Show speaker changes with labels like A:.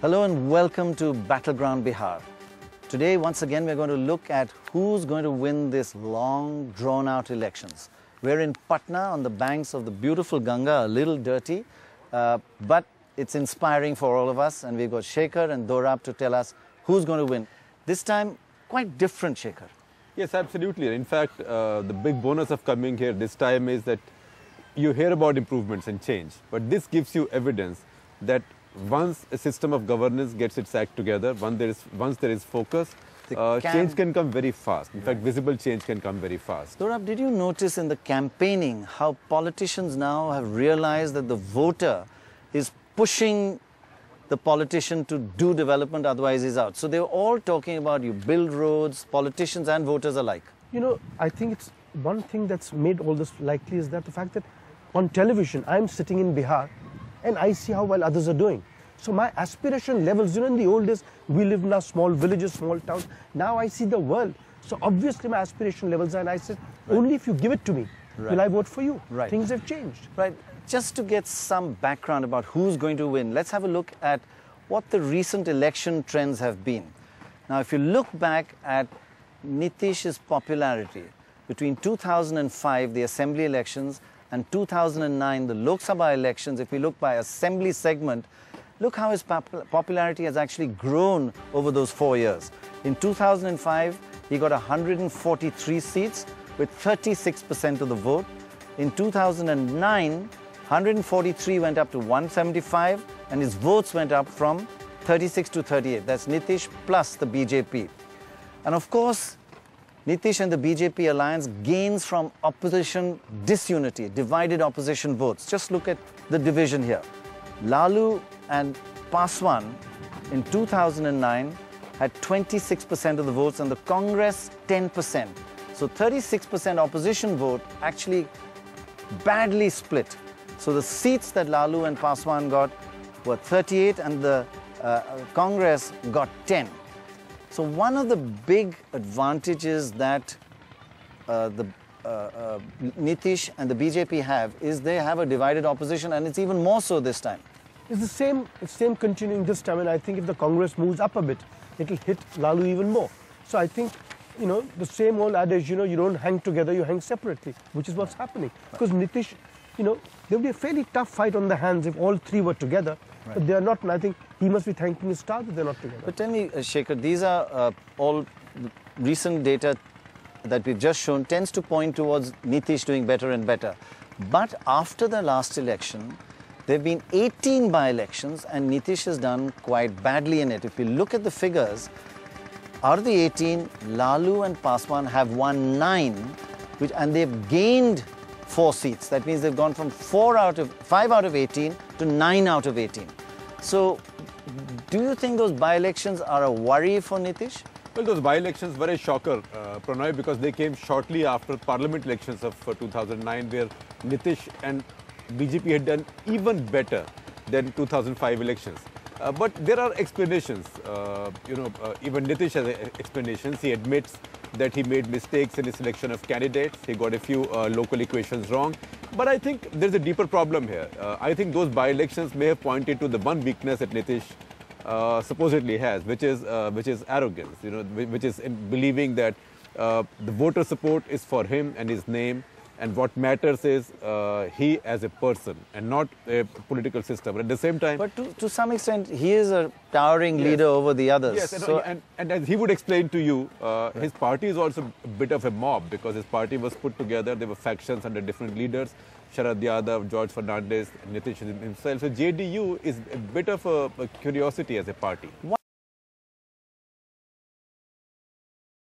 A: Hello and welcome to Battleground Bihar. Today, once again, we're going to look at who's going to win this long, drawn-out elections. We're in Patna on the banks of the beautiful Ganga, a little dirty, but it's inspiring for all of us. And we've got Shekhar and Dorab to tell us who's going to win. This time, quite different, Shekhar.
B: Yes, absolutely. In fact, the big bonus of coming here this time is that you hear about improvements and change, but this gives you evidence that once a system of governance gets its act together, once there is focus, change can come very fast. In fact, visible change can come very fast.
A: Dorab, did you notice in the campaigning how politicians now have realized that the voter is pushing the politician to do development, otherwise he's out? So they're all talking about you build roads, politicians and voters alike.
C: You know, I think it's one thing that's made all this likely is that the fact that on television, I'm sitting in Bihar and I see how well others are doing. So my aspiration levels, you know, in the old days, we lived in our small villages, small towns. Now I see the world. So obviously my aspiration levels are, and I said, only if you give it to me, will I vote for you. Things have changed.
A: Right. Just to get some background about who's going to win, let's have a look at what the recent election trends have been. Now, if you look back at Nitish's popularity between 2005, the assembly elections, and 2009, the Lok Sabha elections, if we look by assembly segment, look how his popularity has actually grown over those 4 years. In 2005, he got 143 seats with 36% of the vote. In 2009, 143 went up to 175, and his votes went up from 36 to 38. That's Nitish plus the BJP. And of course, Nitish and the BJP alliance gains from opposition disunity, divided opposition votes. Just look at the division here. Lalu and Paswan in 2009 had 26% of the votes and the Congress 10%. So 36% opposition vote actually badly split. So the seats that Lalu and Paswan got were 38 and the Congress got 10. So one of the big advantages that Nitish and the BJP have is they have a divided opposition, and it's even more so this time.
C: It's the same continuing this time, and I think if the Congress moves up a bit, it'll hit Lalu even more. So I think, you know, the same old adage, you know, you don't hang together, you hang separately, which is what's happening. Because Nitish, you know, there would be a fairly tough fight on the hands if all three were together. But they are not, and I think he must be thanking his star that they're not together.
A: But tell me, Shekhar, these are all recent data that we've just shown tends to point towards Nitish doing better and better. But after the last election, there have been 18 by-elections and Nitish has done quite badly in it. If you look at the figures, out of the 18, Lalu and Paswan have won 9, and they've gained 4 seats. That means they've gone from 5 out of 18 to 9 out of 18. So, do you think those by-elections are a worry for Nitish?
B: Well, those by-elections were a shocker, Pranay, because they came shortly after parliament elections of 2009, where Nitish and BJP had done even better than 2005 elections. But there are explanations. Even Nitish has explanations. He admits that he made mistakes in his selection of candidates. He got a few local equations wrong. But I think there's a deeper problem here. I think those by-elections may have pointed to the one weakness that Nitish supposedly has, which is arrogance. You know, which is in believing that the voter support is for him and his name. And what matters is he as a person and not a political system. But at the same time...
A: But to some extent, he is a towering leader over the others.
B: Yes, and as he would explain to you, his party is also a bit of a mob because his party was put together. There were factions under different leaders, Sharad Yadav, George Fernandez, Nitish himself. So JDU is a bit of a curiosity as a party.